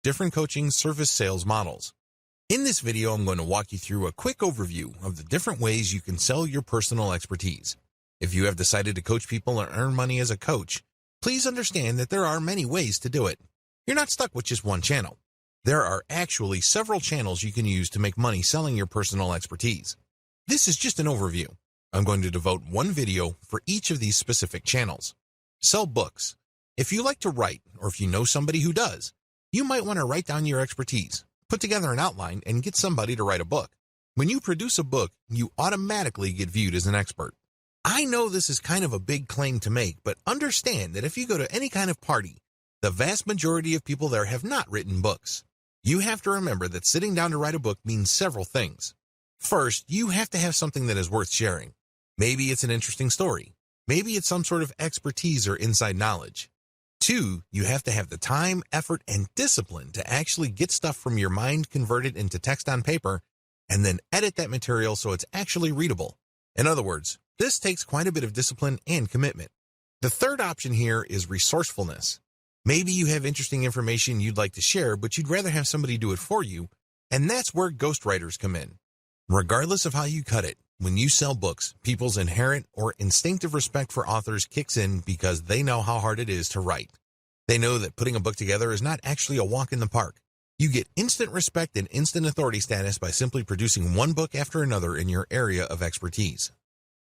different coaching service sales models. In this video, I'm going to walk you through a quick overview of the different ways you can sell your personal expertise. If you have decided to coach people and earn money as a coach, please understand that there are many ways to do it. You're not stuck with just one channel. There are actually several channels you can use to make money selling your personal expertise. This is just an overview. I'm going to devote one video for each of these specific channels. Sell books. If you like to write, or if you know somebody who does, you might want to write down your expertise, put together an outline, and get somebody to write a book. When you produce a book, you automatically get viewed as an expert. I know this is kind of a big claim to make, but understand that if you go to any kind of party, the vast majority of people there have not written books. You have to remember that sitting down to write a book means several things. First, you have to have something that is worth sharing. Maybe it's an interesting story. Maybe it's some sort of expertise or inside knowledge. 2, you have to have the time, effort, and discipline to actually get stuff from your mind converted into text on paper and then edit that material so it's actually readable. In other words, this takes quite a bit of discipline and commitment. The third option here is resourcefulness. Maybe you have interesting information you'd like to share, but you'd rather have somebody do it for you, and that's where ghostwriters come in. Regardless of how you cut it, when you sell books, people's inherent or instinctive respect for authors kicks in because they know how hard it is to write. They know that putting a book together is not actually a walk in the park. You get instant respect and instant authority status by simply producing one book after another in your area of expertise.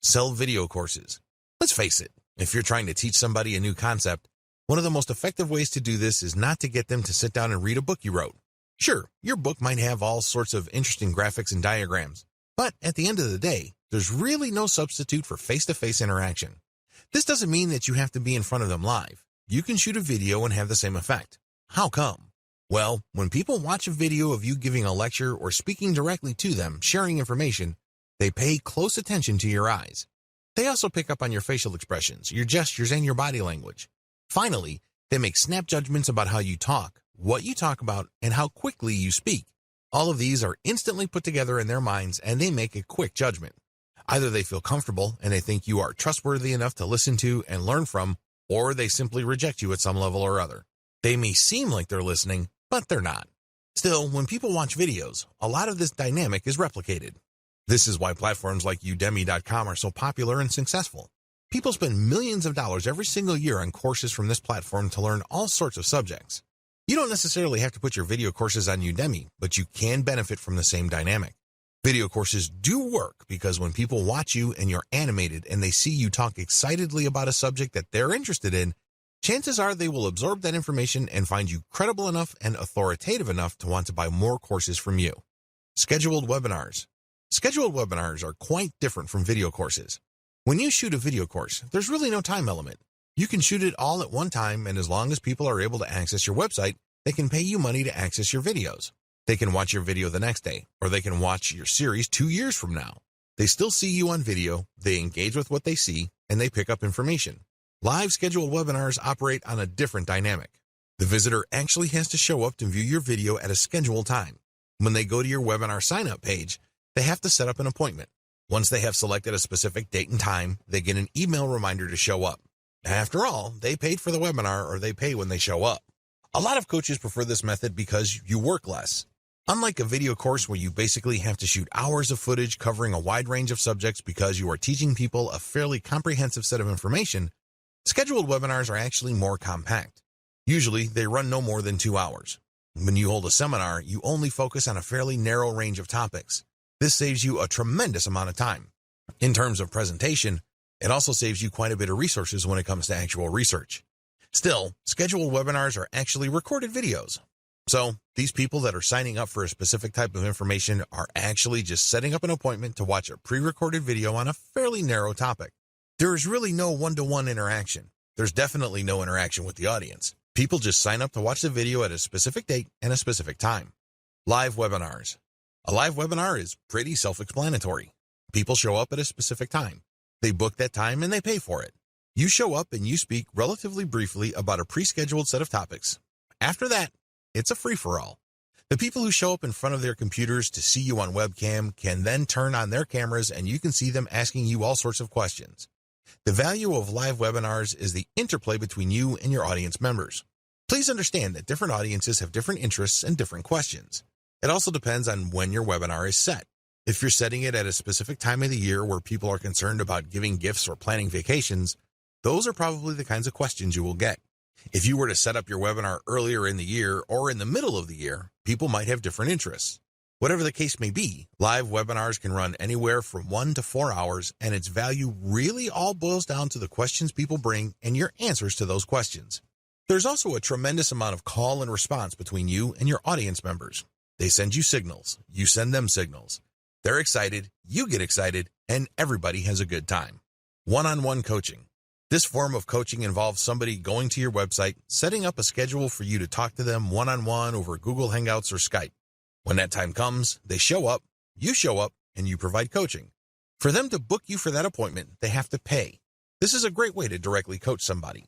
Sell video courses. Let's face it, if you're trying to teach somebody a new concept, one of the most effective ways to do this is not to get them to sit down and read a book you wrote. Sure, your book might have all sorts of interesting graphics and diagrams, but at the end of the day, there's really no substitute for face-to-face interaction. This doesn't mean that you have to be in front of them live. You can shoot a video and have the same effect. How come? Well, when people watch a video of you giving a lecture or speaking directly to them, sharing information, they pay close attention to your eyes. They also pick up on your facial expressions, your gestures, and your body language. Finally, they make snap judgments about how you talk, what you talk about, and how quickly you speak. All of these are instantly put together in their minds, and they make a quick judgment. Either they feel comfortable and they think you are trustworthy enough to listen to and learn from, or they simply reject you at some level or other. They may seem like they're listening, but they're not. Still, when people watch videos, a lot of this dynamic is replicated. This is why platforms like Udemy.com are so popular and successful. People spend millions of dollars every single year on courses from this platform to learn all sorts of subjects. You don't necessarily have to put your video courses on Udemy, but you can benefit from the same dynamic. Video courses do work because when people watch you and you're animated and they see you talk excitedly about a subject that they're interested in, chances are they will absorb that information and find you credible enough and authoritative enough to want to buy more courses from you. Scheduled webinars. Scheduled webinars are quite different from video courses. When you shoot a video course, there's really no time element. You can shoot it all at one time, and as long as people are able to access your website, they can pay you money to access your videos. They can watch your video the next day, or they can watch your series 2 years from now. They still see you on video, they engage with what they see, and they pick up information. Live scheduled webinars operate on a different dynamic. The visitor actually has to show up to view your video at a scheduled time. When they go to your webinar sign-up page, they have to set up an appointment. Once they have selected a specific date and time, they get an email reminder to show up. After all, they paid for the webinar, or they pay when they show up. A lot of coaches prefer this method because you work less. Unlike a video course where you basically have to shoot hours of footage covering a wide range of subjects because you are teaching people a fairly comprehensive set of information, scheduled webinars are actually more compact. Usually, they run no more than 2 hours. When you hold a seminar, you only focus on a fairly narrow range of topics. This saves you a tremendous amount of time. In terms of presentation, it also saves you quite a bit of resources when it comes to actual research. Still, scheduled webinars are actually recorded videos. So, these people that are signing up for a specific type of information are actually just setting up an appointment to watch a pre-recorded video on a fairly narrow topic. There is really no one-to-one interaction. There's definitely no interaction with the audience. People just sign up to watch the video at a specific date and a specific time. Live webinars. A live webinar is pretty self-explanatory. People show up at a specific time. They book that time and they pay for it. You show up and you speak relatively briefly about a pre-scheduled set of topics. After that, it's a free-for-all. The people who show up in front of their computers to see you on webcam can then turn on their cameras and you can see them asking you all sorts of questions. The value of live webinars is the interplay between you and your audience members. Please understand that different audiences have different interests and different questions. It also depends on when your webinar is set. If you're setting it at a specific time of the year where people are concerned about giving gifts or planning vacations, those are probably the kinds of questions you will get. If you were to set up your webinar earlier in the year or in the middle of the year, people might have different interests. Whatever the case may be, live webinars can run anywhere from 1 to 4 hours, and its value really all boils down to the questions people bring and your answers to those questions. There's also a tremendous amount of call and response between you and your audience members. They send you signals, you send them signals. They're excited, you get excited, and everybody has a good time. One-on-one coaching. This form of coaching involves somebody going to your website, setting up a schedule for you to talk to them one-on-one over Google Hangouts or Skype. When that time comes, they show up, and you provide coaching. For them to book you for that appointment, they have to pay. This is a great way to directly coach somebody.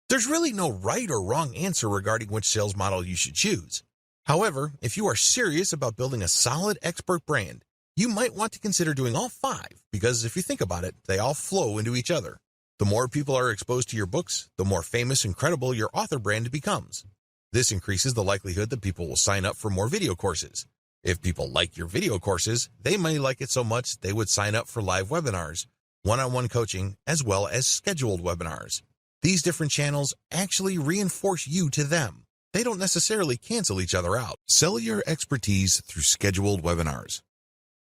There's really no right or wrong answer regarding which sales model you should choose. However, if you are serious about building a solid expert brand, you might want to consider doing all 5 because if you think about it, they all flow into each other. The more people are exposed to your books, the more famous and credible your author brand becomes. This increases the likelihood that people will sign up for more video courses. If people like your video courses, they may like it so much they would sign up for live webinars, one-on-one coaching, as well as scheduled webinars. These different channels actually reinforce you to them. They don't necessarily cancel each other out. Sell your expertise through scheduled webinars.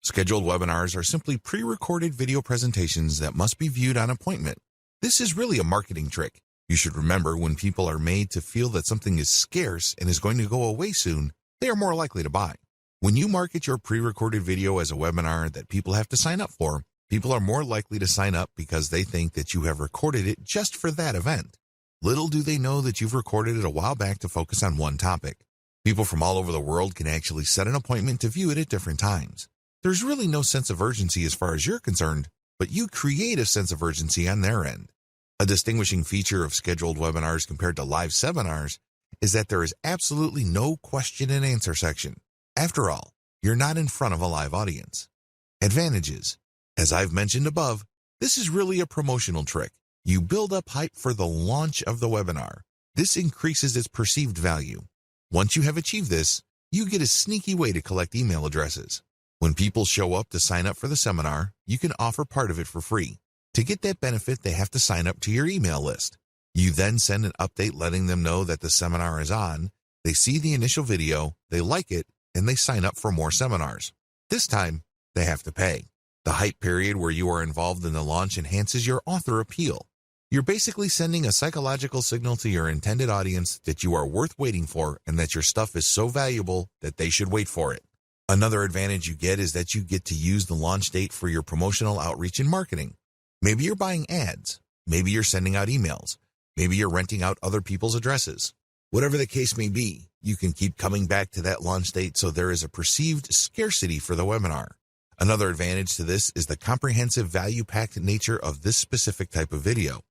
Scheduled webinars are simply pre-recorded video presentations that must be viewed on appointment. This is really a marketing trick. You should remember when people are made to feel that something is scarce and is going to go away soon, they are more likely to buy. When you market your pre-recorded video as a webinar that people have to sign up for, people are more likely to sign up because they think that you have recorded it just for that event. Little do they know that you've recorded it a while back to focus on one topic. People from all over the world can actually set an appointment to view it at different times. There's really no sense of urgency as far as you're concerned, but you create a sense of urgency on their end. A distinguishing feature of scheduled webinars compared to live seminars is that there is absolutely no question and answer section. After all, you're not in front of a live audience. Advantages. As I've mentioned above, this is really a promotional trick. You build up hype for the launch of the webinar. This increases its perceived value. Once you have achieved this, you get a sneaky way to collect email addresses. When people show up to sign up for the seminar, you can offer part of it for free. To get that benefit, they have to sign up to your email list. You then send an update letting them know that the seminar is on, they see the initial video, they like it, and they sign up for more seminars. This time, they have to pay. The hype period where you are involved in the launch enhances your author appeal. You're basically sending a psychological signal to your intended audience that you are worth waiting for and that your stuff is so valuable that they should wait for it. Another advantage you get is that you get to use the launch date for your promotional outreach and marketing. Maybe you're buying ads. Maybe you're sending out emails. Maybe you're renting out other people's addresses. Whatever the case may be, you can keep coming back to that launch date so there is a perceived scarcity for the webinar. Another advantage to this is the comprehensive value-packed nature of this specific type of video.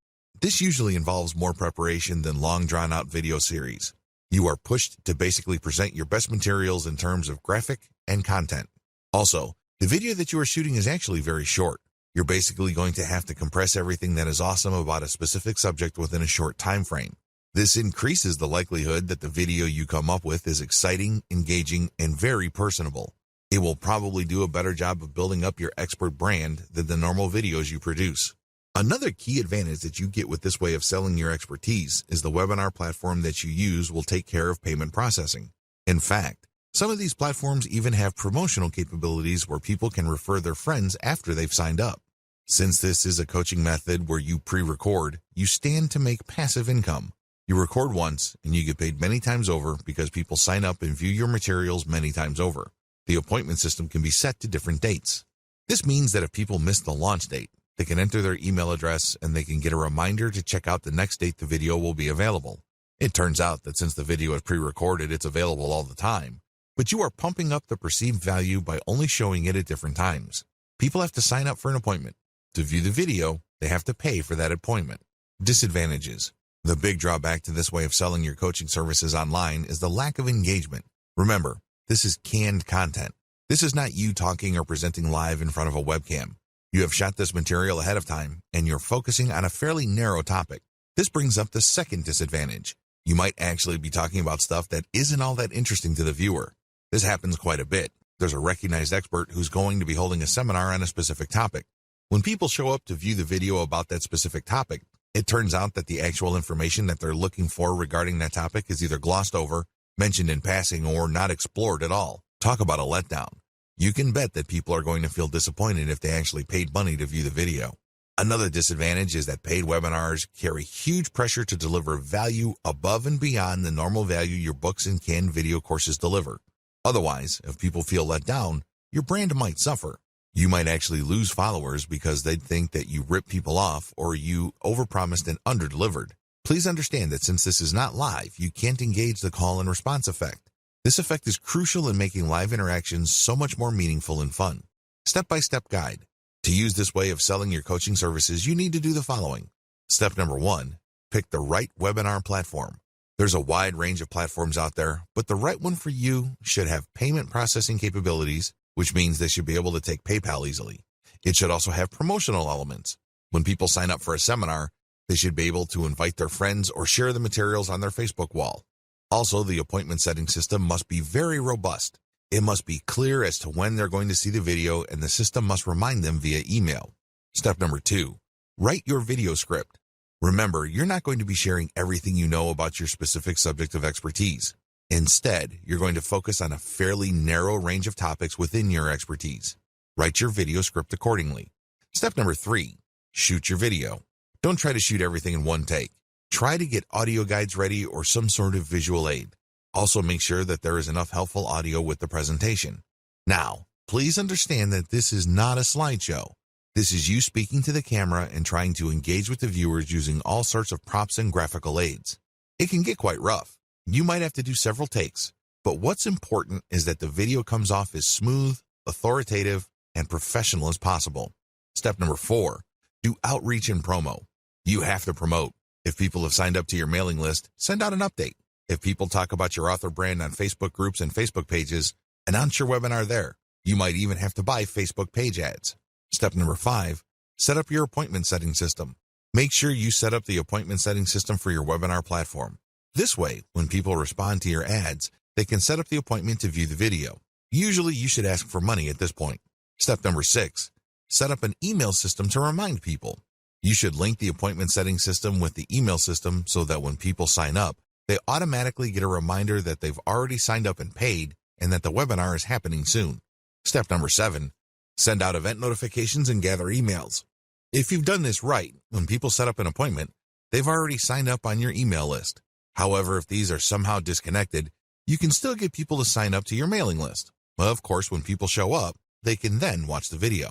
This usually involves more preparation than long drawn-out video series. You are pushed to basically present your best materials in terms of graphic and content. Also, the video that you are shooting is actually very short. You're basically going to have to compress everything that is awesome about a specific subject within a short time frame. This increases the likelihood that the video you come up with is exciting, engaging, and very personable. It will probably do a better job of building up your expert brand than the normal videos you produce. Another key advantage that you get with this way of selling your expertise is the webinar platform that you use will take care of payment processing. In fact, some of these platforms even have promotional capabilities where people can refer their friends after they've signed up. Since this is a coaching method where you pre-record, you stand to make passive income. You record once and you get paid many times over because people sign up and view your materials many times over. The appointment system can be set to different dates. This means that if people miss the launch date, they can enter their email address and they can get a reminder to check out the next date the video will be available. It turns out that since the video is pre-recorded, it's available all the time, but you are pumping up the perceived value by only showing it at different times. People have to sign up for an appointment. To view the video, they have to pay for that appointment. Disadvantages. The big drawback to this way of selling your coaching services online is the lack of engagement. Remember, this is canned content. This is not you talking or presenting live in front of a webcam. You have shot this material ahead of time, and you're focusing on a fairly narrow topic. This brings up the second disadvantage. You might actually be talking about stuff that isn't all that interesting to the viewer. This happens quite a bit. There's a recognized expert who's going to be holding a seminar on a specific topic. When people show up to view the video about that specific topic, it turns out that the actual information that they're looking for regarding that topic is either glossed over, mentioned in passing, or not explored at all. Talk about a letdown. You can bet that people are going to feel disappointed if they actually paid money to view the video. Another disadvantage is that paid webinars carry huge pressure to deliver value above and beyond the normal value your books and canned video courses deliver. Otherwise, if people feel let down, your brand might suffer. You might actually lose followers because they'd think that you rip people off or you overpromised and underdelivered. Please understand that since this is not live, you can't engage the call and response effect. This effect is crucial in making live interactions so much more meaningful and fun. Step-by-step guide. To use this way of selling your coaching services, you need to do the following. Step number 1, pick the right webinar platform. There's a wide range of platforms out there, but the right one for you should have payment processing capabilities, which means they should be able to take PayPal easily. It should also have promotional elements. When people sign up for a seminar, they should be able to invite their friends or share the materials on their Facebook wall. Also, the appointment setting system must be very robust. It must be clear as to when they're going to see the video, and the system must remind them via email. Step number 2, write your video script. Remember, you're not going to be sharing everything you know about your specific subject of expertise. Instead, you're going to focus on a fairly narrow range of topics within your expertise. Write your video script accordingly. Step number 3, shoot your video. Don't try to shoot everything in one take. Try to get audio guides ready or some sort of visual aid. Also, make sure that there is enough helpful audio with the presentation. Now, please understand that this is not a slideshow. This is you speaking to the camera and trying to engage with the viewers using all sorts of props and graphical aids. It can get quite rough. You might have to do several takes, but what's important is that the video comes off as smooth, authoritative, and professional as possible. Step number 4, do outreach and promo. You have to promote. If people have signed up to your mailing list, send out an update. If people talk about your author brand on Facebook groups and Facebook pages, announce your webinar there. You might even have to buy Facebook page ads. Step number 5, set up your appointment setting system. Make sure you set up the appointment setting system for your webinar platform. This way, when people respond to your ads, they can set up the appointment to view the video. Usually, you should ask for money at this point. Step number 6, set up an email system to remind people. You should link the appointment setting system with the email system so that when people sign up, they automatically get a reminder that they've already signed up and paid and that the webinar is happening soon. Step number 7, send out event notifications and gather emails. If you've done this right, when people set up an appointment, they've already signed up on your email list. However, if these are somehow disconnected, you can still get people to sign up to your mailing list. Of course, when people show up, they can then watch the video.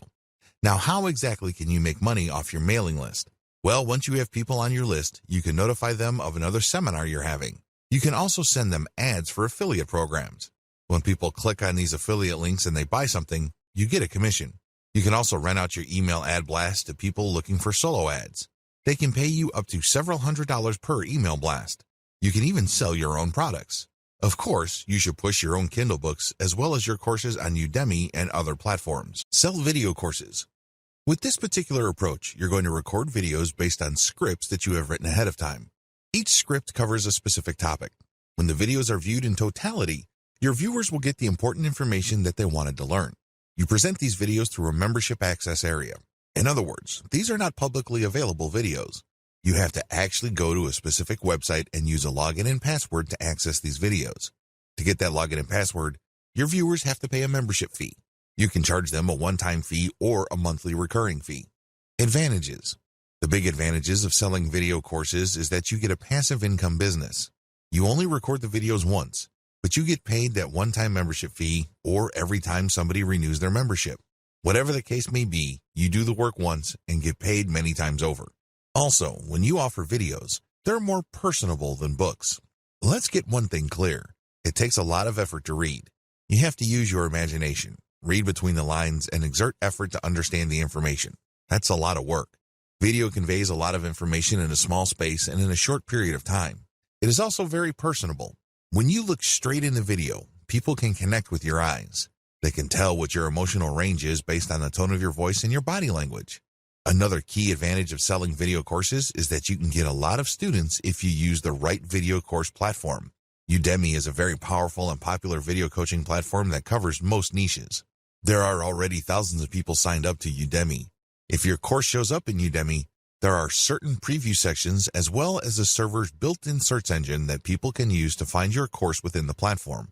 Now, how exactly can you make money off your mailing list? Well, once you have people on your list, you can notify them of another seminar you're having. You can also send them ads for affiliate programs. When people click on these affiliate links and they buy something, you get a commission. You can also rent out your email ad blast to people looking for solo ads. They can pay you up to several $100s per email blast. You can even sell your own products. Of course, you should push your own Kindle books as well as your courses on Udemy and other platforms. Sell video courses. With this particular approach, you're going to record videos based on scripts that you have written ahead of time. Each script covers a specific topic. When the videos are viewed in totality, your viewers will get the important information that they wanted to learn. You present these videos through a membership access area. In other words, these are not publicly available videos. You have to actually go to a specific website and use a login and password to access these videos. To get that login and password, your viewers have to pay a membership fee. You can charge them a one-time fee or a monthly recurring fee. Advantages. The big advantages of selling video courses is that you get a passive income business. You only record the videos once, but you get paid that one-time membership fee or every time somebody renews their membership. Whatever the case may be, you do the work once and get paid many times over. Also, when you offer videos, they're more personable than books. Let's get one thing clear. It takes a lot of effort to read. You have to use your imagination, read between the lines, and exert effort to understand the information. That's a lot of work. Video conveys a lot of information in a small space and in a short period of time. It is also very personable. When you look straight in the video, people can connect with your eyes. They can tell what your emotional range is based on the tone of your voice and your body language. Another key advantage of selling video courses is that you can get a lot of students if you use the right video course platform. Udemy is a very powerful and popular video coaching platform that covers most niches. There are already thousands of people signed up to Udemy. If your course shows up in Udemy, there are certain preview sections as well as the server's built-in search engine that people can use to find your course within the platform.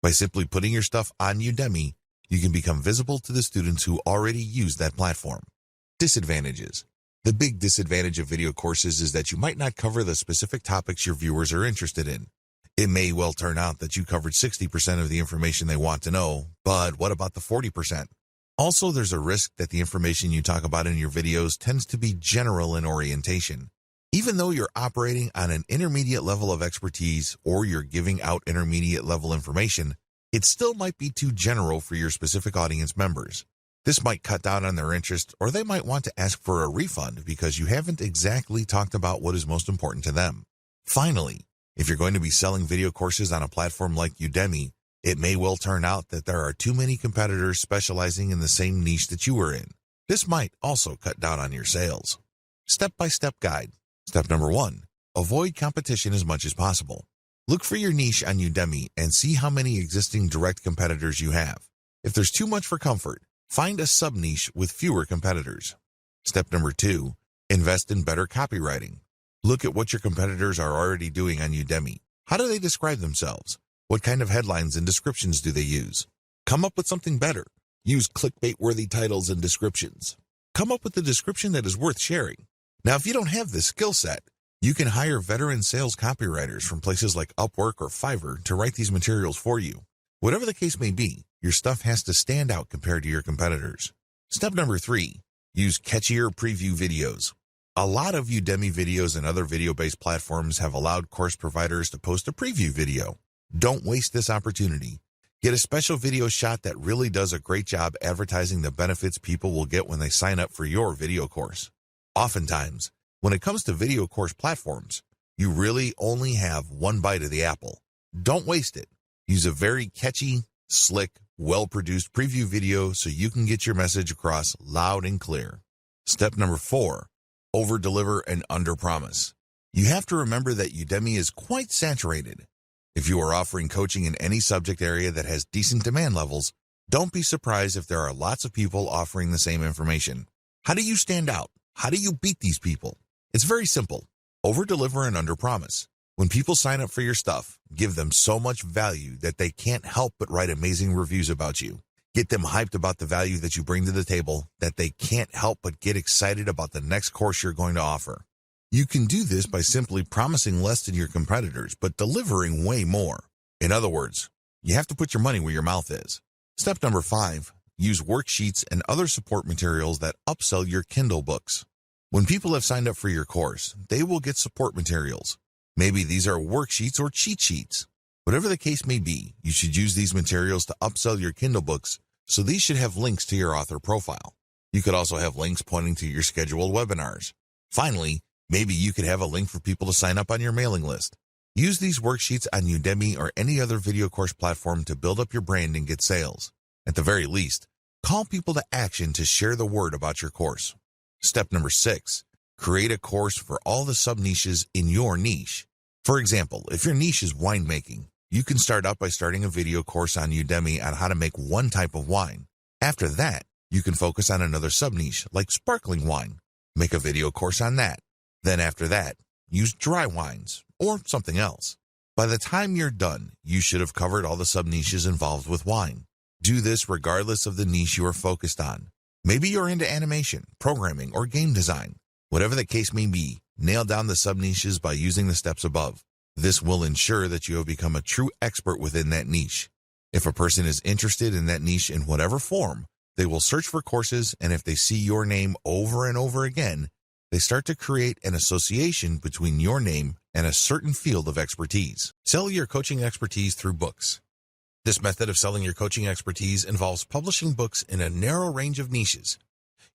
By simply putting your stuff on Udemy, you can become visible to the students who already use that platform. Disadvantages. The big disadvantage of video courses is that you might not cover the specific topics your viewers are interested in. It may well turn out that you covered 60% of the information they want to know, but what about the 40%? Also, there's a risk that the information you talk about in your videos tends to be general in orientation. Even though you're operating on an intermediate level of expertise or you're giving out intermediate level information, it still might be too general for your specific audience members. This might cut down on their interest, or they might want to ask for a refund because you haven't exactly talked about what is most important to them. Finally, if you're going to be selling video courses on a platform like Udemy, it may well turn out that there are too many competitors specializing in the same niche that you are in. This might also cut down on your sales. Step-by-step guide. Step number 1. Avoid competition as much as possible. Look for your niche on Udemy and see how many existing direct competitors you have. If there's too much for comfort, find a sub-niche with fewer competitors. Step number 2. Invest in better copywriting. Look at what your competitors are already doing on Udemy. How do they describe themselves? What kind of headlines and descriptions do they use? Come up with something better. Use clickbait-worthy titles and descriptions. Come up with a description that is worth sharing. Now, if you don't have this skill set, you can hire veteran sales copywriters from places like Upwork or Fiverr to write these materials for you. Whatever the case may be, your stuff has to stand out compared to your competitors. Step number 3. Use catchier preview videos. A lot of Udemy videos and other video-based platforms have allowed course providers to post a preview video. Don't waste this opportunity. Get a special video shot that really does a great job advertising the benefits people will get when they sign up for your video course. Oftentimes, when it comes to video course platforms, you really only have one bite of the apple. Don't waste it. Use a very catchy, slick, well-produced preview video so you can get your message across loud and clear. Step number 4. Over-deliver and under-promise. You have to remember that Udemy is quite saturated. If you are offering coaching in any subject area that has decent demand levels, don't be surprised if there are lots of people offering the same information. How do you stand out? How do you beat these people? It's very simple. Over-deliver and under-promise. When people sign up for your stuff, give them so much value that they can't help but write amazing reviews about you. Get them hyped about the value that you bring to the table that they can't help but get excited about the next course you're going to offer. You can do this by simply promising less than your competitors, but delivering way more. In other words, you have to put your money where your mouth is. Step number 5, use worksheets and other support materials that upsell your Kindle books. When people have signed up for your course, they will get support materials. Maybe these are worksheets or cheat sheets. Whatever the case may be, you should use these materials to upsell your Kindle books, so these should have links to your author profile. You could also have links pointing to your scheduled webinars. Finally, maybe you could have a link for people to sign up on your mailing list. Use these worksheets on Udemy or any other video course platform to build up your brand and get sales. At the very least, call people to action to share the word about your course. Step number 6, create a course for all the sub-niches in your niche. For example, if your niche is winemaking, you can start out by starting a video course on Udemy on how to make one type of wine. After that, you can focus on another sub-niche like sparkling wine. Make a video course on that. Then after that, use dry wines or something else. By the time you're done, you should have covered all the sub-niches involved with wine. Do this regardless of the niche you are focused on. Maybe you're into animation, programming, or game design. Whatever the case may be, nail down the sub-niches by using the steps above. This will ensure that you have become a true expert within that niche. If a person is interested in that niche in whatever form, they will search for courses, and if they see your name over and over again, they start to create an association between your name and a certain field of expertise. Sell your coaching expertise through books. This method of selling your coaching expertise involves publishing books in a narrow range of niches.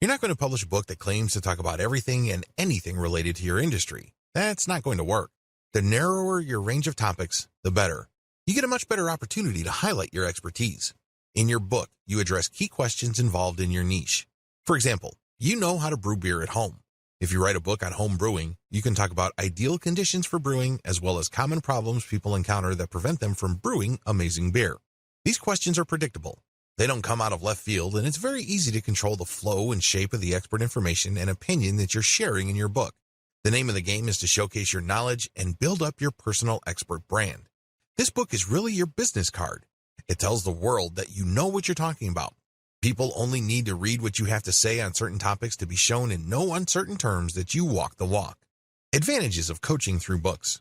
You're not going to publish a book that claims to talk about everything and anything related to your industry. That's not going to work. The narrower your range of topics, the better. You get a much better opportunity to highlight your expertise. In your book, you address key questions involved in your niche. For example, you know how to brew beer at home. If you write a book on home brewing, you can talk about ideal conditions for brewing as well as common problems people encounter that prevent them from brewing amazing beer. These questions are predictable. They don't come out of left field, and it's very easy to control the flow and shape of the expert information and opinion that you're sharing in your book. The name of the game is to showcase your knowledge and build up your personal expert brand. This book is really your business card. It tells the world that you know what you're talking about. People only need to read what you have to say on certain topics to be shown in no uncertain terms that you walk the walk. Advantages of coaching through books.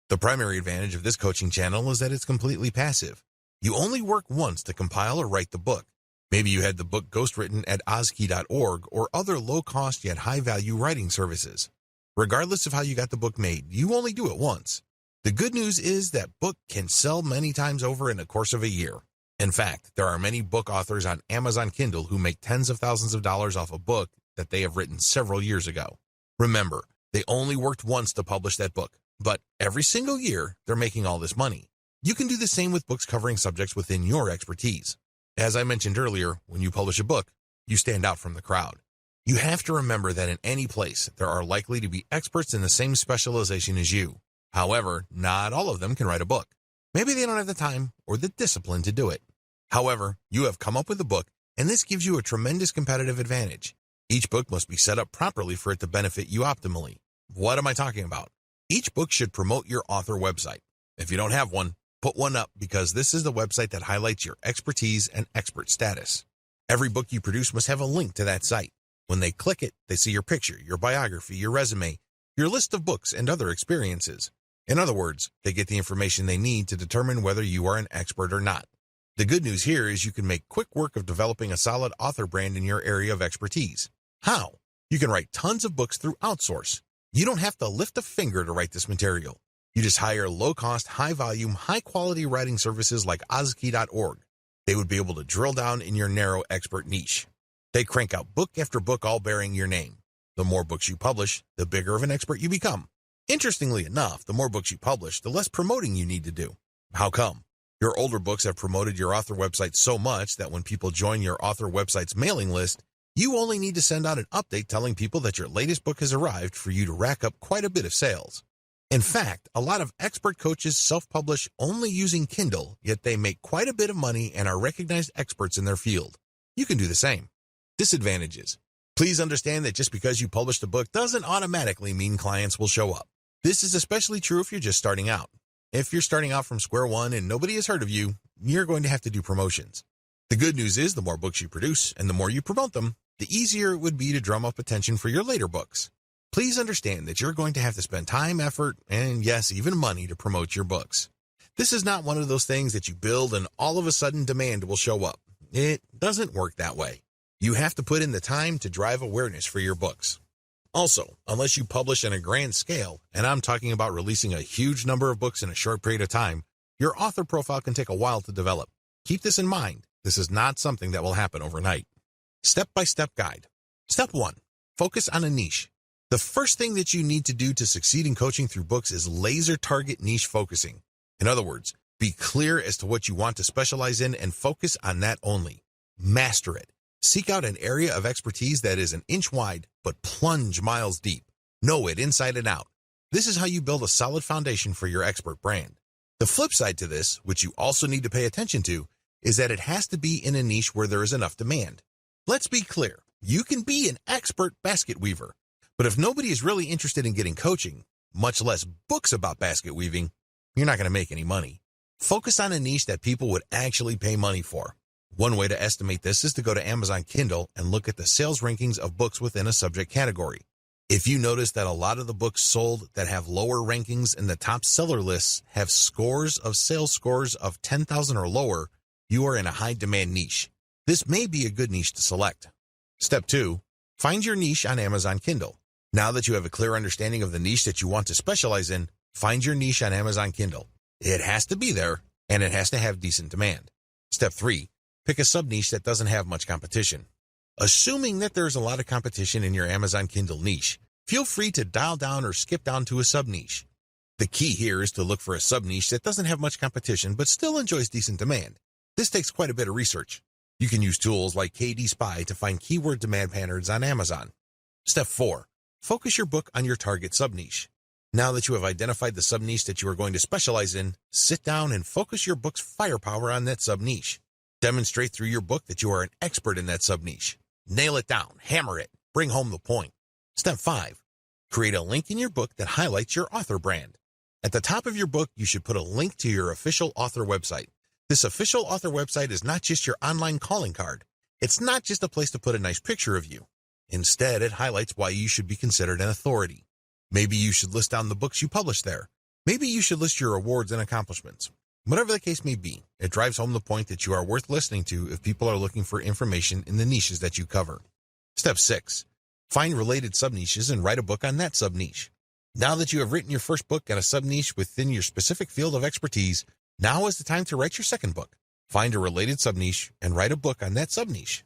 The primary advantage of this coaching channel is that it's completely passive. You only work once to compile or write the book. Maybe you had the book ghostwritten at ozkey.org or other low-cost yet high-value writing services. Regardless of how you got the book made, you only do it once. The good news is that book can sell many times over in the course of a year. In fact, there are many book authors on Amazon Kindle who make tens of thousands of dollars off a book that they have written several years ago. Remember, they only worked once to publish that book, but every single year, they're making all this money. You can do the same with books covering subjects within your expertise. As I mentioned earlier, when you publish a book, you stand out from the crowd. You have to remember that in any place, there are likely to be experts in the same specialization as you. However, not all of them can write a book. Maybe they don't have the time or the discipline to do it. However, you have come up with a book, and this gives you a tremendous competitive advantage. Each book must be set up properly for it to benefit you optimally. What am I talking about? Each book should promote your author website. If you don't have one, put one up because this is the website that highlights your expertise and expert status. Every book you produce must have a link to that site. When they click it, they see your picture, your biography, your resume, your list of books, and other experiences. In other words, they get the information they need to determine whether you are an expert or not. The good news here is you can make quick work of developing a solid author brand in your area of expertise. How? You can write tons of books through outsource. You don't have to lift a finger to write this material. You just hire low-cost, high-volume, high-quality writing services like ozkey.org. They would be able to drill down in your narrow expert niche. They crank out book after book all bearing your name. The more books you publish, the bigger of an expert you become. Interestingly enough, the more books you publish, the less promoting you need to do. How come? Your older books have promoted your author website so much that when people join your author website's mailing list, you only need to send out an update telling people that your latest book has arrived for you to rack up quite a bit of sales. In fact, a lot of expert coaches self-publish only using Kindle, yet they make quite a bit of money and are recognized experts in their field. You can do the same. Disadvantages. Please understand that just because you published a book doesn't automatically mean clients will show up. This is especially true if you're just starting out. If you're starting out from square one and nobody has heard of you, you're going to have to do promotions. The good news is the more books you produce and the more you promote them, the easier it would be to drum up attention for your later books. Please understand that you're going to have to spend time, effort, and yes, even money to promote your books. This is not one of those things that you build and all of a sudden demand will show up. It doesn't work that way. You have to put in the time to drive awareness for your books. Also, unless you publish on a grand scale, and I'm talking about releasing a huge number of books in a short period of time, your author profile can take a while to develop. Keep this in mind. This is not something that will happen overnight. Step-by-step guide. Step 1. Focus on a niche. The first thing that you need to do to succeed in coaching through books is laser target niche focusing. In other words, be clear as to what you want to specialize in and focus on that only. Master it. Seek out an area of expertise that is an inch wide, but plunge miles deep. Know it inside and out. This is how you build a solid foundation for your expert brand. The flip side to this, which you also need to pay attention to, is that it has to be in a niche where there is enough demand. Let's be clear. You can be an expert basket weaver, but if nobody is really interested in getting coaching, much less books about basket weaving, you're not going to make any money. Focus on a niche that people would actually pay money for. One way to estimate this is to go to Amazon Kindle and look at the sales rankings of books within a subject category. If you notice that a lot of the books sold that have lower rankings in the top seller lists have sales scores of 10,000 or lower, you are in a high demand niche. This may be a good niche to select. Step 2. Find your niche on Amazon Kindle. Now that you have a clear understanding of the niche that you want to specialize in, find your niche on Amazon Kindle. It has to be there, and it has to have decent demand. Step 3. Pick a sub-niche that doesn't have much competition. Assuming that there's a lot of competition in your Amazon Kindle niche, feel free to dial down or skip down to a sub-niche. The key here is to look for a sub-niche that doesn't have much competition but still enjoys decent demand. This takes quite a bit of research. You can use tools like KD Spy to find keyword demand patterns on Amazon. Step 4. Focus your book on your target sub-niche. Now that you have identified the sub-niche that you are going to specialize in, sit down and focus your book's firepower on that sub-niche. Demonstrate through your book that you are an expert in that sub-niche. Nail it down, hammer it, bring home the point. Step 5. Create a link in your book that highlights your author brand. At the top of your book, you should put a link to your official author website. This official author website is not just your online calling card. It's not just a place to put a nice picture of you. Instead, it highlights why you should be considered an authority. Maybe you should list down the books you publish there. Maybe you should list your awards and accomplishments. Whatever the case may be, it drives home the point that you are worth listening to if people are looking for information in the niches that you cover. Step 6. Find related sub-niches and write a book on that sub-niche. Now that you have written your first book on a sub-niche within your specific field of expertise, now is the time to write your second book. Find a related sub-niche and write a book on that sub-niche.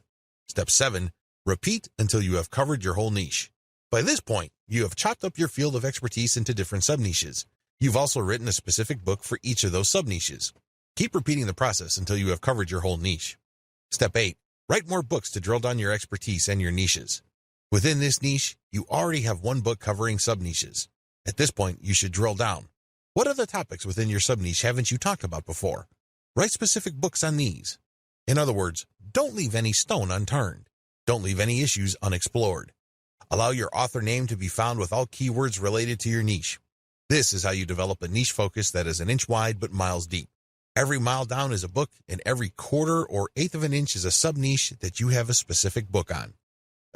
Step 7. Repeat until you have covered your whole niche. By this point, you have chopped up your field of expertise into different sub-niches. You've also written a specific book for each of those sub-niches. Keep repeating the process until you have covered your whole niche. Step 8. Write more books to drill down your expertise and your niches. Within this niche, you already have one book covering sub-niches. At this point, you should drill down. What other topics within your sub-niche haven't you talked about before? Write specific books on these. In other words, don't leave any stone unturned. Don't leave any issues unexplored. Allow your author name to be found with all keywords related to your niche. This is how you develop a niche focus that is an inch wide but miles deep. Every mile down is a book, and every quarter or eighth of an inch is a sub-niche that you have a specific book on.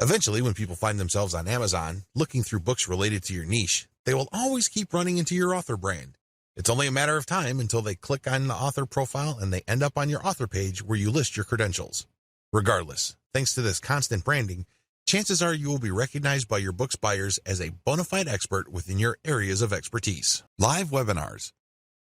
Eventually, when people find themselves on Amazon looking through books related to your niche, they will always keep running into your author brand. It's only a matter of time until they click on the author profile and they end up on your author page where you list your credentials. Regardless, thanks to this constant branding, chances are you will be recognized by your book's buyers as a bona fide expert within your areas of expertise. Live webinars.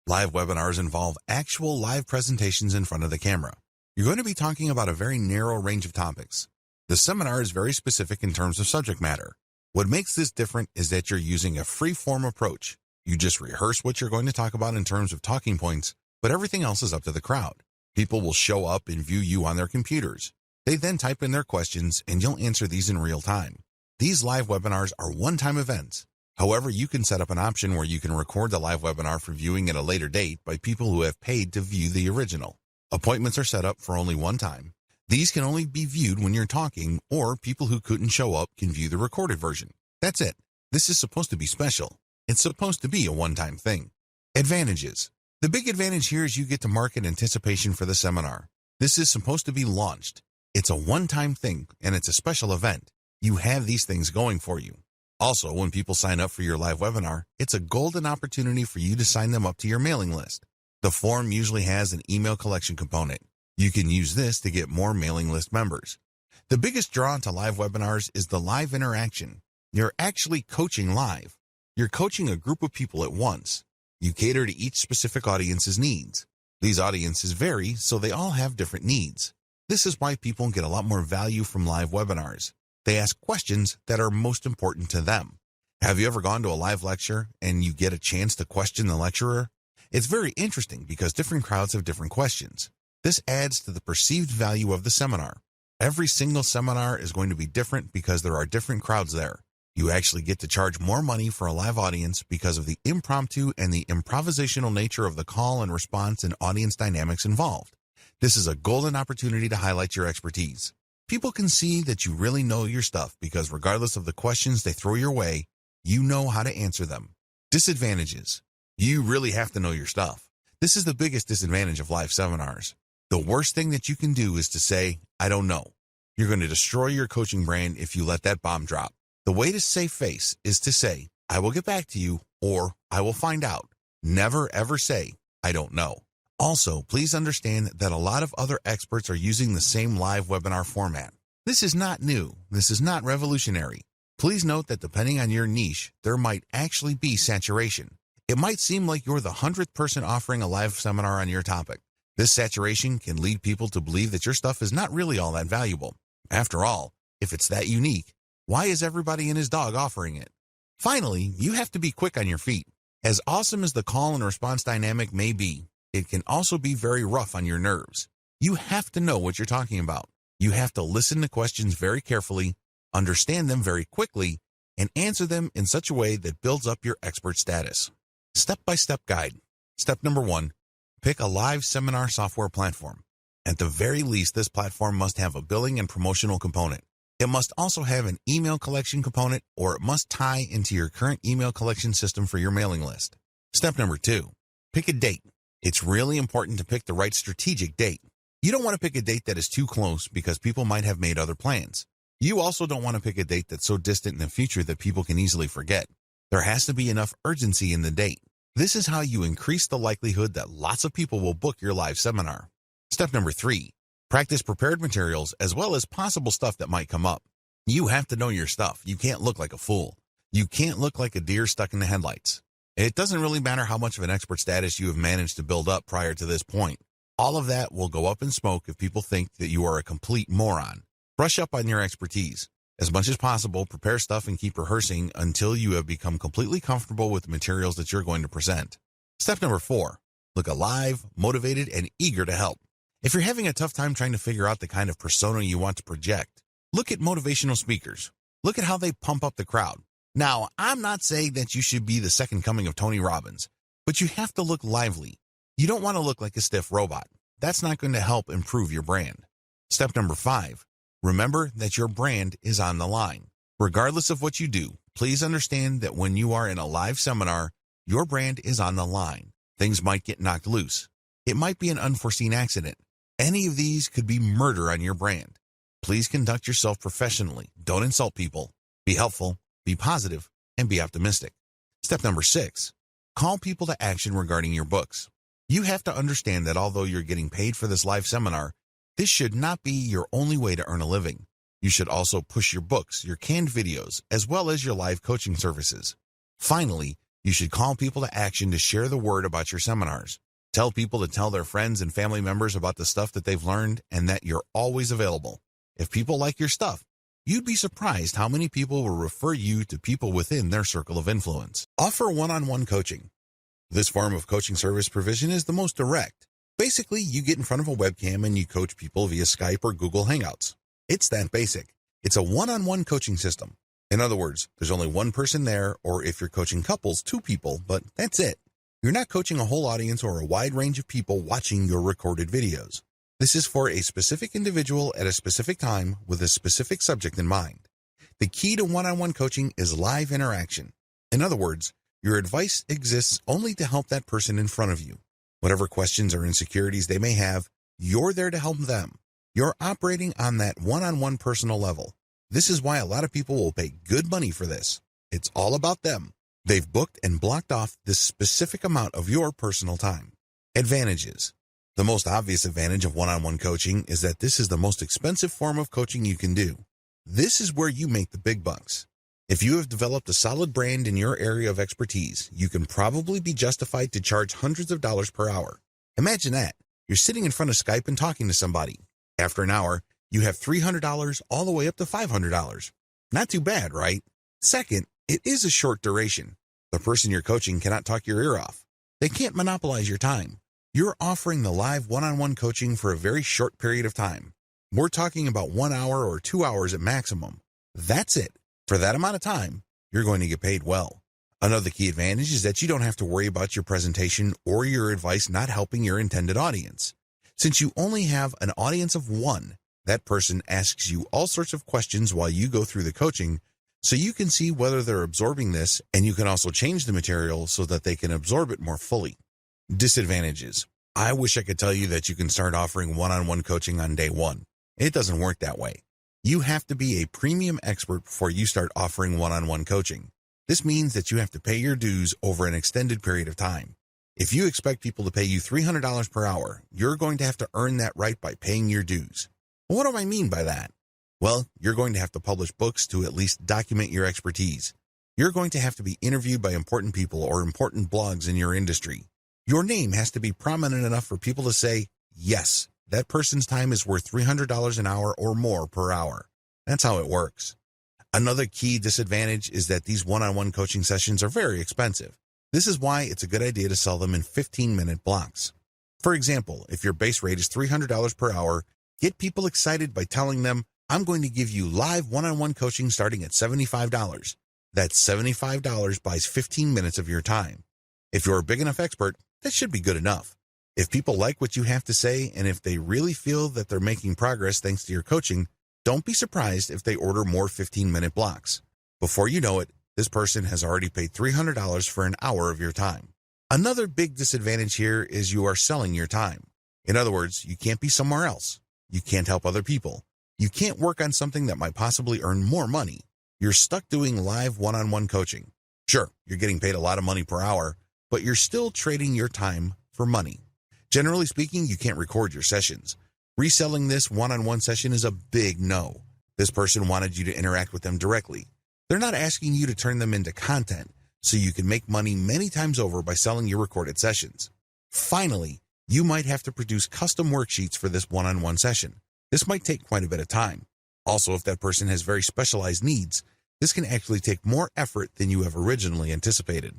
Live webinars involve actual live presentations in front of the camera. You're going to be talking about a very narrow range of topics. The seminar is very specific in terms of subject matter. What makes this different is that you're using a free-form approach. You just rehearse what you're going to talk about in terms of talking points, but everything else is up to the crowd. People will show up and view you on their computers. They then type in their questions, and you'll answer these in real time. These live webinars are one-time events. However, you can set up an option where you can record the live webinar for viewing at a later date by people who have paid to view the original. Appointments are set up for only one time. These can only be viewed when you're talking, or people who couldn't show up can view the recorded version. That's it. This is supposed to be special. It's supposed to be a one-time thing. Advantages. The big advantage here is you get to market anticipation for the seminar. This is supposed to be launched. It's a one-time thing, and it's a special event. You have these things going for you. Also, when people sign up for your live webinar, it's a golden opportunity for you to sign them up to your mailing list. The form usually has an email collection component. You can use this to get more mailing list members. The biggest draw to live webinars is the live interaction. You're actually coaching live. You're coaching a group of people at once. You cater to each specific audience's needs. These audiences vary, so they all have different needs. This is why people get a lot more value from live webinars. They ask questions that are most important to them. Have you ever gone to a live lecture and you get a chance to question the lecturer? It's very interesting because different crowds have different questions. This adds to the perceived value of the seminar. Every single seminar is going to be different because there are different crowds there. You actually get to charge more money for a live audience because of the impromptu and the improvisational nature of the call and response and audience dynamics involved. This is a golden opportunity to highlight your expertise. People can see that you really know your stuff because regardless of the questions they throw your way, you know how to answer them. Disadvantages. You really have to know your stuff. This is the biggest disadvantage of live seminars. The worst thing that you can do is to say, I don't know. You're going to destroy your coaching brand if you let that bomb drop. The way to save face is to say, I will get back to you, or I will find out. Never ever say, I don't know. Also, please understand that a lot of other experts are using the same live webinar format. This is not new. This is not revolutionary. Please note that depending on your niche, there might actually be saturation. It might seem like you're the 100th person offering a live seminar on your topic. This saturation can lead people to believe that your stuff is not really all that valuable. After all, if it's that unique, why is everybody and his dog offering it? Finally, you have to be quick on your feet. As awesome as the call and response dynamic may be, it can also be very rough on your nerves. You have to know what you're talking about. You have to listen to questions very carefully, understand them very quickly, and answer them in such a way that builds up your expert status. Step-by-step guide. Step number 1, pick a live seminar software platform. At the very least, this platform must have a billing and promotional component. It must also have an email collection component, or it must tie into your current email collection system for your mailing list. Step number 2, pick a date. It's really important to pick the right strategic date. You don't want to pick a date that is too close because people might have made other plans. You also don't want to pick a date that's so distant in the future that people can easily forget. There has to be enough urgency in the date. This is how you increase the likelihood that lots of people will book your live seminar. Step number 3, practice prepared materials as well as possible stuff that might come up. You have to know your stuff. You can't look like a fool. You can't look like a deer stuck in the headlights. It doesn't really matter how much of an expert status you have managed to build up prior to this point. All of that will go up in smoke if people think that you are a complete moron. Brush up on your expertise. As much as possible, prepare stuff and keep rehearsing until you have become completely comfortable with the materials that you're going to present. Step number 4, look alive, motivated, and eager to help. If you're having a tough time trying to figure out the kind of persona you want to project, look at motivational speakers. Look at how they pump up the crowd. Now, I'm not saying that you should be the second coming of Tony Robbins, but you have to look lively. You don't want to look like a stiff robot. That's not going to help improve your brand. Step number 5, remember that your brand is on the line. Regardless of what you do, please understand that when you are in a live seminar, your brand is on the line. Things might get knocked loose. It might be an unforeseen accident. Any of these could be murder on your brand. Please conduct yourself professionally. Don't insult people. Be helpful, be positive, and be optimistic. Step number 6, call people to action regarding your books. You have to understand that although you're getting paid for this live seminar, this should not be your only way to earn a living. You should also push your books, your canned videos, as well as your live coaching services. Finally, you should call people to action to share the word about your seminars. Tell people to tell their friends and family members about the stuff that they've learned and that you're always available. If people like your stuff, you'd be surprised how many people will refer you to people within their circle of influence. Offer one-on-one coaching. This form of coaching service provision is the most direct. Basically, you get in front of a webcam and you coach people via Skype or Google Hangouts. It's that basic. It's a one-on-one coaching system. In other words, there's only one person there, or if you're coaching couples, 2 people, but that's it. You're not coaching a whole audience or a wide range of people watching your recorded videos. This is for a specific individual at a specific time with a specific subject in mind. The key to one-on-one coaching is live interaction. In other words, your advice exists only to help that person in front of you. Whatever questions or insecurities they may have, you're there to help them. You're operating on that one-on-one personal level. This is why a lot of people will pay good money for this. It's all about them. They've booked and blocked off this specific amount of your personal time. Advantages. The most obvious advantage of one-on-one coaching is that this is the most expensive form of coaching you can do. This is where you make the big bucks. If you have developed a solid brand in your area of expertise, you can probably be justified to charge hundreds of dollars per hour. Imagine that. You're sitting in front of Skype and talking to somebody. After an hour, you have $300 all the way up to $500. Not too bad, right? Second, it is a short duration. The person you're coaching cannot talk your ear off. They can't monopolize your time. You're offering the live one-on-one coaching for a very short period of time. We're talking about 1 hour or 2 hours at maximum. That's it. For that amount of time, you're going to get paid well. Another key advantage is that you don't have to worry about your presentation or your advice not helping your intended audience. Since you only have an audience of 1, that person asks you all sorts of questions while you go through the coaching, so you can see whether they're absorbing this, and you can also change the material so that they can absorb it more fully. Disadvantages. I wish I could tell you that you can start offering one-on-one coaching on day 1. It doesn't work that way. You have to be a premium expert before you start offering one-on-one coaching. This means that you have to pay your dues over an extended period of time. If you expect people to pay you $300 per hour, you're going to have to earn that right by paying your dues. What do I mean by that? Well, you're going to have to publish books to at least document your expertise. You're going to have to be interviewed by important people or important blogs in your industry. Your name has to be prominent enough for people to say, yes, that person's time is worth $300 an hour or more per hour. That's how it works. Another key disadvantage is that these one-on-one coaching sessions are very expensive. This is why it's a good idea to sell them in 15-minute blocks. For example, if your base rate is $300 per hour, get people excited by telling them, I'm going to give you live one-on-one coaching starting at $75. That's $75 buys 15 minutes of your time. If you're a big enough expert, that should be good enough. If people like what you have to say and if they really feel that they're making progress thanks to your coaching, don't be surprised if they order more 15-minute blocks. Before you know it, this person has already paid $300 for an hour of your time. Another big disadvantage here is you are selling your time. In other words, you can't be somewhere else. You can't help other people. You can't work on something that might possibly earn more money. You're stuck doing live one-on-one coaching. Sure, you're getting paid a lot of money per hour, but you're still trading your time for money. Generally speaking, you can't record your sessions. Reselling this one-on-one session is a big no. This person wanted you to interact with them directly. They're not asking you to turn them into content, so you can make money many times over by selling your recorded sessions. Finally, you might have to produce custom worksheets for this one-on-one session. This might take quite a bit of time. Also, if that person has very specialized needs, this can actually take more effort than you have originally anticipated.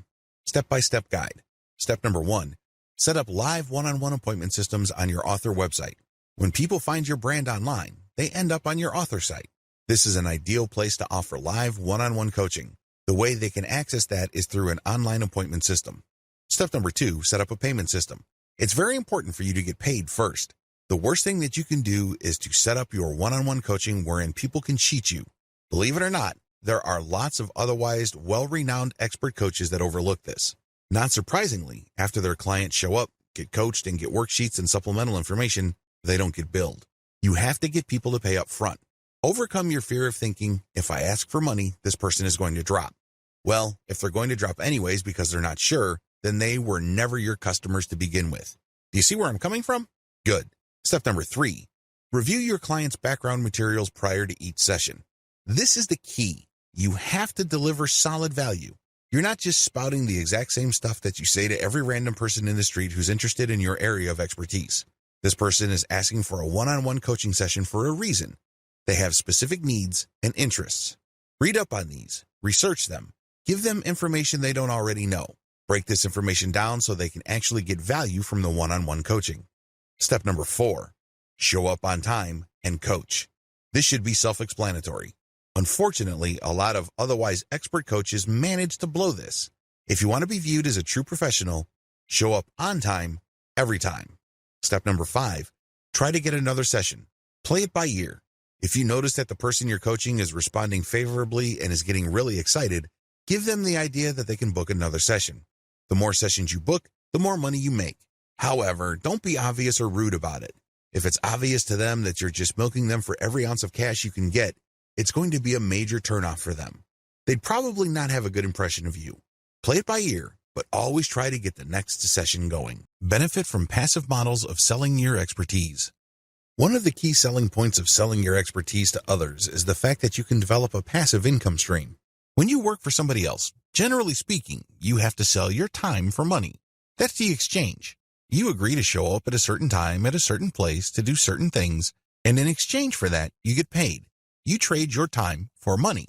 Step-by-step guide. Step number 1. Set up live one-on-one appointment systems on your author website. When people find your brand online, they end up on your author site. This is an ideal place to offer live one-on-one coaching. The way they can access that is through an online appointment system. Step number 2, set up a payment system. It's very important for you to get paid first. The worst thing that you can do is to set up your one-on-one coaching wherein people can cheat you. Believe it or not, there are lots of otherwise well-renowned expert coaches that overlook this. Not surprisingly, after their clients show up, get coached, and get worksheets and supplemental information, they don't get billed. You have to get people to pay up front. Overcome your fear of thinking, if I ask for money, this person is going to drop. Well, if they're going to drop anyways because they're not sure, then they were never your customers to begin with. Do you see where I'm coming from? Good. Step number 3, review your client's background materials prior to each session. This is the key. You have to deliver solid value. You're not just spouting the exact same stuff that you say to every random person in the street who's interested in your area of expertise. This person is asking for a one-on-one coaching session for a reason. They have specific needs and interests. Read up on these, research them, give them information they don't already know. Break this information down so they can actually get value from the one-on-one coaching. Step number 4, show up on time and coach. This should be self-explanatory. Unfortunately, a lot of otherwise expert coaches manage to blow this. If you want to be viewed as a true professional, show up on time every time. Step number 5, try to get another session. Play it by ear. If you notice that the person you're coaching is responding favorably and is getting really excited, give them the idea that they can book another session. The more sessions you book, the more money you make. However, don't be obvious or rude about it. If it's obvious to them that you're just milking them for every ounce of cash you can get, it's going to be a major turnoff for them. They'd probably not have a good impression of you. Play it by ear, but always try to get the next session going. Benefit from passive models of selling your expertise. One of the key selling points of selling your expertise to others is the fact that you can develop a passive income stream. When you work for somebody else, generally speaking, you have to sell your time for money. That's the exchange. You agree to show up at a certain time at a certain place to do certain things, and in exchange for that, you get paid. You trade your time for money.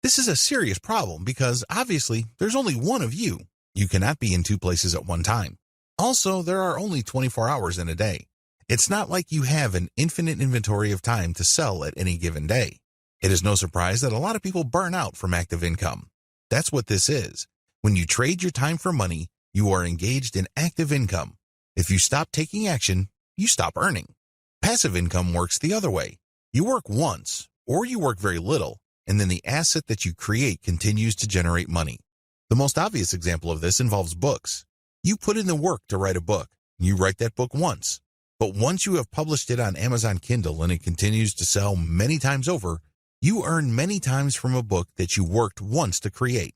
This is a serious problem because, obviously, there's only one of you. You cannot be in 2 places at one time. Also, there are only 24 hours in a day. It's not like you have an infinite inventory of time to sell at any given day. It is no surprise that a lot of people burn out from active income. That's what this is. When you trade your time for money, you are engaged in active income. If you stop taking action, you stop earning. Passive income works the other way. You work once, or you work very little, and then the asset that you create continues to generate money. The most obvious example of this involves books. You put in the work to write a book. You write that book once. But once you have published it on Amazon Kindle and it continues to sell many times over, you earn many times from a book that you worked once to create.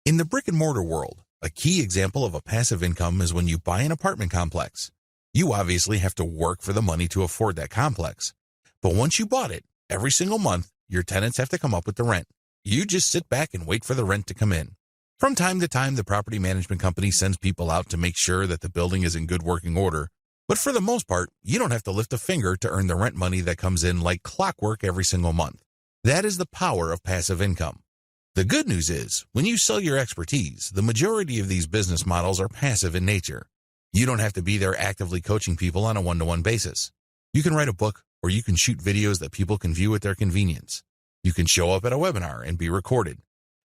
In the brick-and-mortar world, a key example of a passive income is when you buy an apartment complex. You obviously have to work for the money to afford that complex. But once you bought it, every single month, your tenants have to come up with the rent. You just sit back and wait for the rent to come in. From time to time, the property management company sends people out to make sure that the building is in good working order. But for the most part, you don't have to lift a finger to earn the rent money that comes in like clockwork every single month. That is the power of passive income. The good news is, when you sell your expertise, the majority of these business models are passive in nature. You don't have to be there actively coaching people on a one-to-one basis. You can write a book, or you can shoot videos that people can view at their convenience. You can show up at a webinar and be recorded.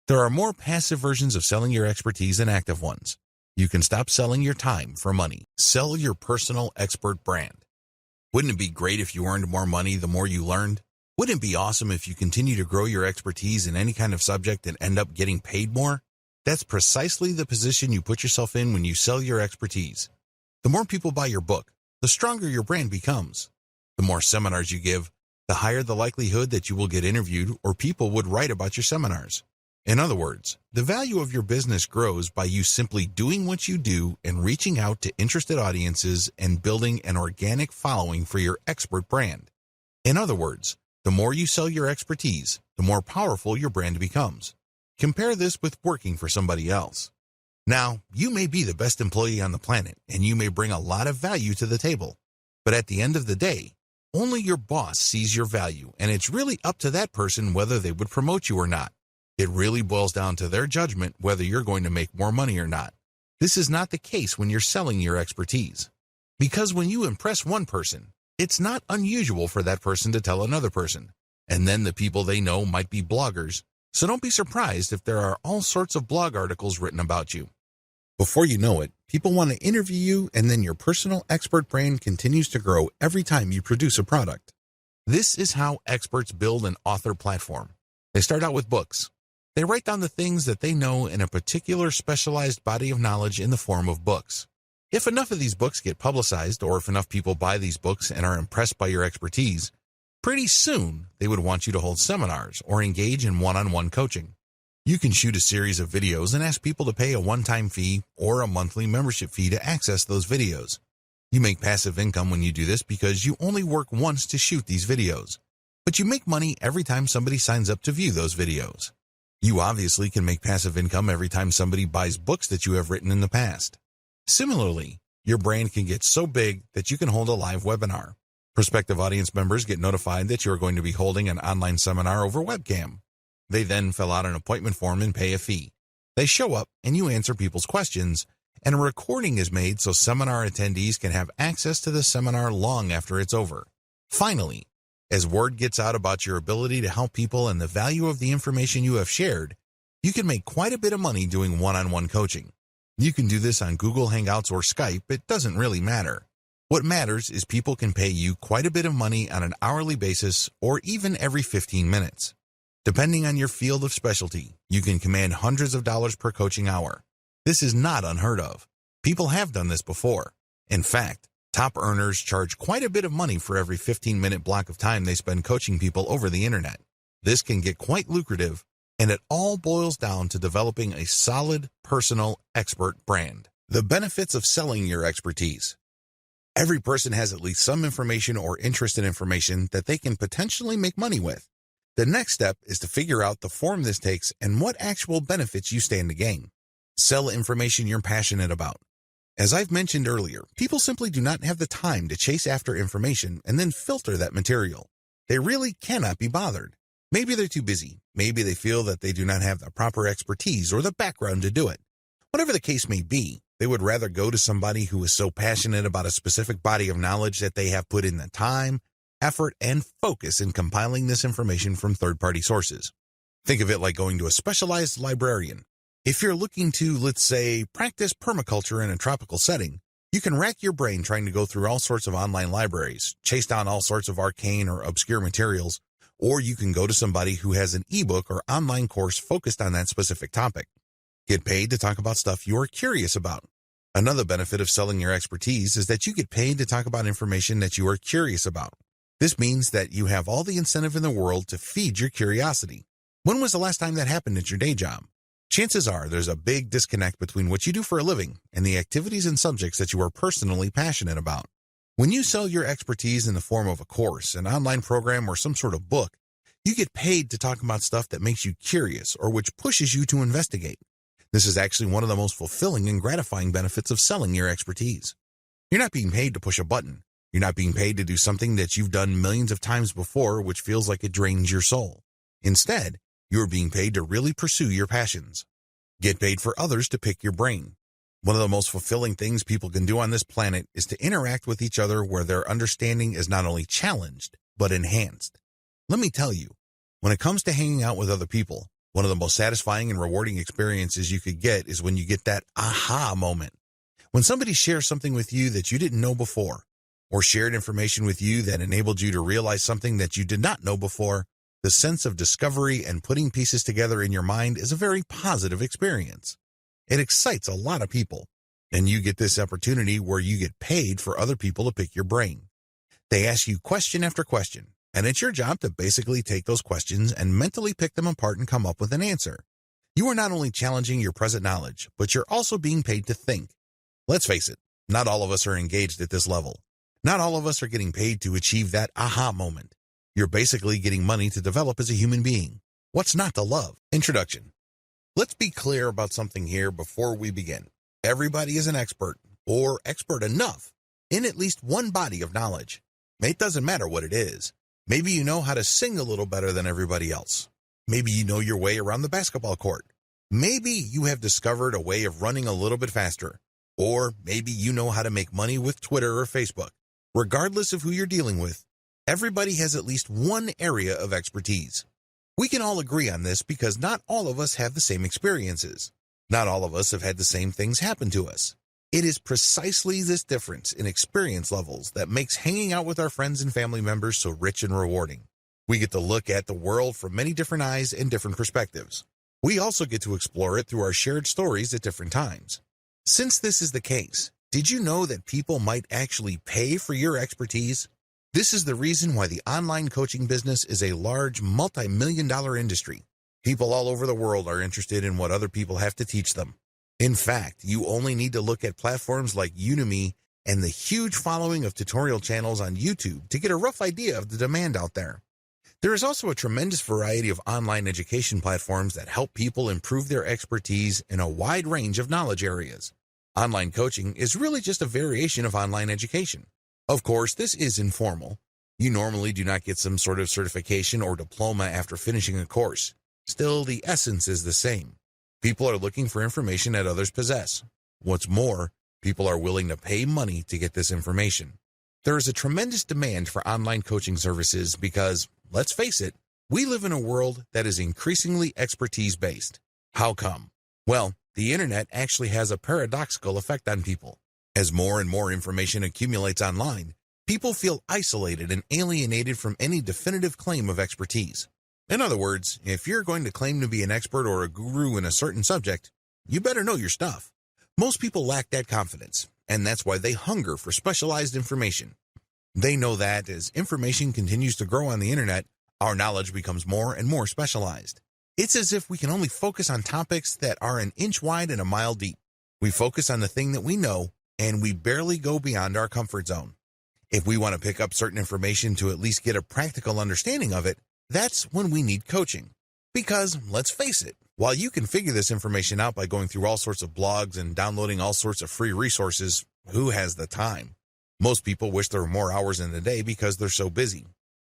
There are more passive versions of selling your expertise than active ones. You can stop selling your time for money. Sell your personal expert brand. Wouldn't it be great if you earned more money the more you learned? Wouldn't it be awesome if you continue to grow your expertise in any kind of subject and end up getting paid more? That's precisely the position you put yourself in when you sell your expertise. The more people buy your book, the stronger your brand becomes. The more seminars you give, the higher the likelihood that you will get interviewed or people would write about your seminars. In other words, the value of your business grows by you simply doing what you do and reaching out to interested audiences and building an organic following for your expert brand. In other words, the more you sell your expertise, the more powerful your brand becomes. Compare this with working for somebody else. Now, you may be the best employee on the planet and you may bring a lot of value to the table. But at the end of the day, only your boss sees your value, and it's really up to that person whether they would promote you or not. It really boils down to their judgment whether you're going to make more money or not. This is not the case when you're selling your expertise. Because when you impress one person, it's not unusual for that person to tell another person. And then the people they know might be bloggers, so don't be surprised if there are all sorts of blog articles written about you. Before you know it, people want to interview you, and then your personal expert brand continues to grow every time you produce a product. This is how experts build an author platform. They start out with books. They write down the things that they know in a particular specialized body of knowledge in the form of books. If enough of these books get publicized, or if enough people buy these books and are impressed by your expertise, pretty soon they would want you to hold seminars or engage in one-on-one coaching. You can shoot a series of videos and ask people to pay a one-time fee or a monthly membership fee to access those videos. You make passive income when you do this because you only work once to shoot these videos, but you make money every time somebody signs up to view those videos. You obviously can make passive income every time somebody buys books that you have written in the past. Similarly, your brand can get so big that you can hold a live webinar. Prospective audience members get notified that you are going to be holding an online seminar over webcam. They then fill out an appointment form and pay a fee. They show up and you answer people's questions, and a recording is made so seminar attendees can have access to the seminar long after it's over. Finally, as word gets out about your ability to help people and the value of the information you have shared, you can make quite a bit of money doing one-on-one coaching. You can do this on Google Hangouts or Skype. It doesn't really matter. What matters is people can pay you quite a bit of money on an hourly basis or even every 15 minutes. Depending on your field of specialty, you can command hundreds of dollars per coaching hour. This is not unheard of. People have done this before. In fact, top earners charge quite a bit of money for every 15-minute block of time they spend coaching people over the internet. This can get quite lucrative, and it all boils down to developing a solid, personal, expert brand. The benefits of selling your expertise. Every person has at least some information or interest in information that they can potentially make money with. The next step is to figure out the form this takes and what actual benefits you stand to gain. Sell information you're passionate about. As I've mentioned earlier, people simply do not have the time to chase after information and then filter that material. They really cannot be bothered. Maybe they're too busy. Maybe they feel that they do not have the proper expertise or the background to do it. Whatever the case may be, they would rather go to somebody who is so passionate about a specific body of knowledge that they have put in the time, effort, and focus in compiling this information from third-party sources. Think of it like going to a specialized librarian. If you're looking to, let's say, practice permaculture in a tropical setting, you can rack your brain trying to go through all sorts of online libraries, chase down all sorts of arcane or obscure materials, or you can go to somebody who has an ebook or online course focused on that specific topic. Get paid to talk about stuff you're curious about. Another benefit of selling your expertise is that you get paid to talk about information that you are curious about. This means that you have all the incentive in the world to feed your curiosity. When was the last time that happened at your day job? Chances are there's a big disconnect between what you do for a living and the activities and subjects that you are personally passionate about. When you sell your expertise in the form of a course, an online program, or some sort of book, you get paid to talk about stuff that makes you curious or which pushes you to investigate. This is actually one of the most fulfilling and gratifying benefits of selling your expertise. You're not being paid to push a button. You're not being paid to do something that you've done millions of times before, which feels like it drains your soul. Instead, you're being paid to really pursue your passions. Get paid for others to pick your brain. One of the most fulfilling things people can do on this planet is to interact with each other where their understanding is not only challenged, but enhanced. Let me tell you, when it comes to hanging out with other people, one of the most satisfying and rewarding experiences you could get is when you get that aha moment. When somebody shares something with you that you didn't know before, or shared information with you that enabled you to realize something that you did not know before, the sense of discovery and putting pieces together in your mind is a very positive experience. It excites a lot of people, and you get this opportunity where you get paid for other people to pick your brain. They ask you question after question, and it's your job to basically take those questions and mentally pick them apart and come up with an answer. You are not only challenging your present knowledge, but you're also being paid to think. Let's face it, not all of us are engaged at this level. Not all of us are getting paid to achieve that aha moment. You're basically getting money to develop as a human being. What's not to love? Introduction. Let's be clear about something here before we begin. Everybody is an expert, or expert enough, in at least one body of knowledge. It doesn't matter what it is. Maybe you know how to sing a little better than everybody else. Maybe you know your way around the basketball court. Maybe you have discovered a way of running a little bit faster. Or maybe you know how to make money with Twitter or Facebook. Regardless of who you're dealing with, everybody has at least one area of expertise. We can all agree on this because not all of us have the same experiences. Not all of us have had the same things happen to us. It is precisely this difference in experience levels that makes hanging out with our friends and family members so rich and rewarding. We get to look at the world from many different eyes and different perspectives. We also get to explore it through our shared stories at different times. Since this is the case, did you know that people might actually pay for your expertise? This is the reason why the online coaching business is a large multi-million-dollar industry. People all over the world are interested in what other people have to teach them. In fact, you only need to look at platforms like Udemy and the huge following of tutorial channels on YouTube to get a rough idea of the demand out there. There is also a tremendous variety of online education platforms that help people improve their expertise in a wide range of knowledge areas. Online coaching is really just a variation of online education. Of course, this is informal. You normally do not get some sort of certification or diploma after finishing a course. Still, the essence is the same. People are looking for information that others possess. What's more, people are willing to pay money to get this information. There is a tremendous demand for online coaching services because, let's face it, we live in a world that is increasingly expertise-based. How come? Well, the internet actually has a paradoxical effect on people. As more and more information accumulates online, people feel isolated and alienated from any definitive claim of expertise. In other words, if you're going to claim to be an expert or a guru in a certain subject, you better know your stuff. Most people lack that confidence, and that's why they hunger for specialized information. They know that as information continues to grow on the internet, our knowledge becomes more and more specialized. It's as if we can only focus on topics that are an inch wide and a mile deep. We focus on the thing that we know, and we barely go beyond our comfort zone. If we want to pick up certain information to at least get a practical understanding of it, that's when we need coaching. Because, let's face it, while you can figure this information out by going through all sorts of blogs and downloading all sorts of free resources, who has the time? Most people wish there were more hours in the day because they're so busy.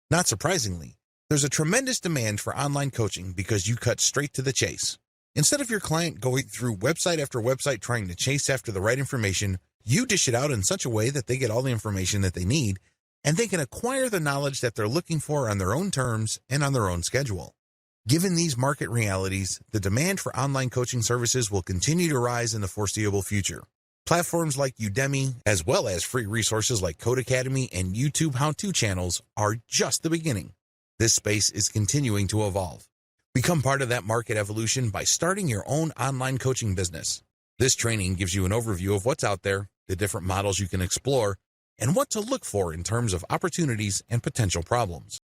Not surprisingly, there's a tremendous demand for online coaching because you cut straight to the chase. Instead of your client going through website after website trying to chase after the right information, you dish it out in such a way that they get all the information that they need, and they can acquire the knowledge that they're looking for on their own terms and on their own schedule. Given these market realities, the demand for online coaching services will continue to rise in the foreseeable future. Platforms like Udemy, as well as free resources like Codecademy and YouTube how-to channels, are just the beginning. This space is continuing to evolve. Become part of that market evolution by starting your own online coaching business. This training gives you an overview of what's out there, the different models you can explore, and what to look for in terms of opportunities and potential problems.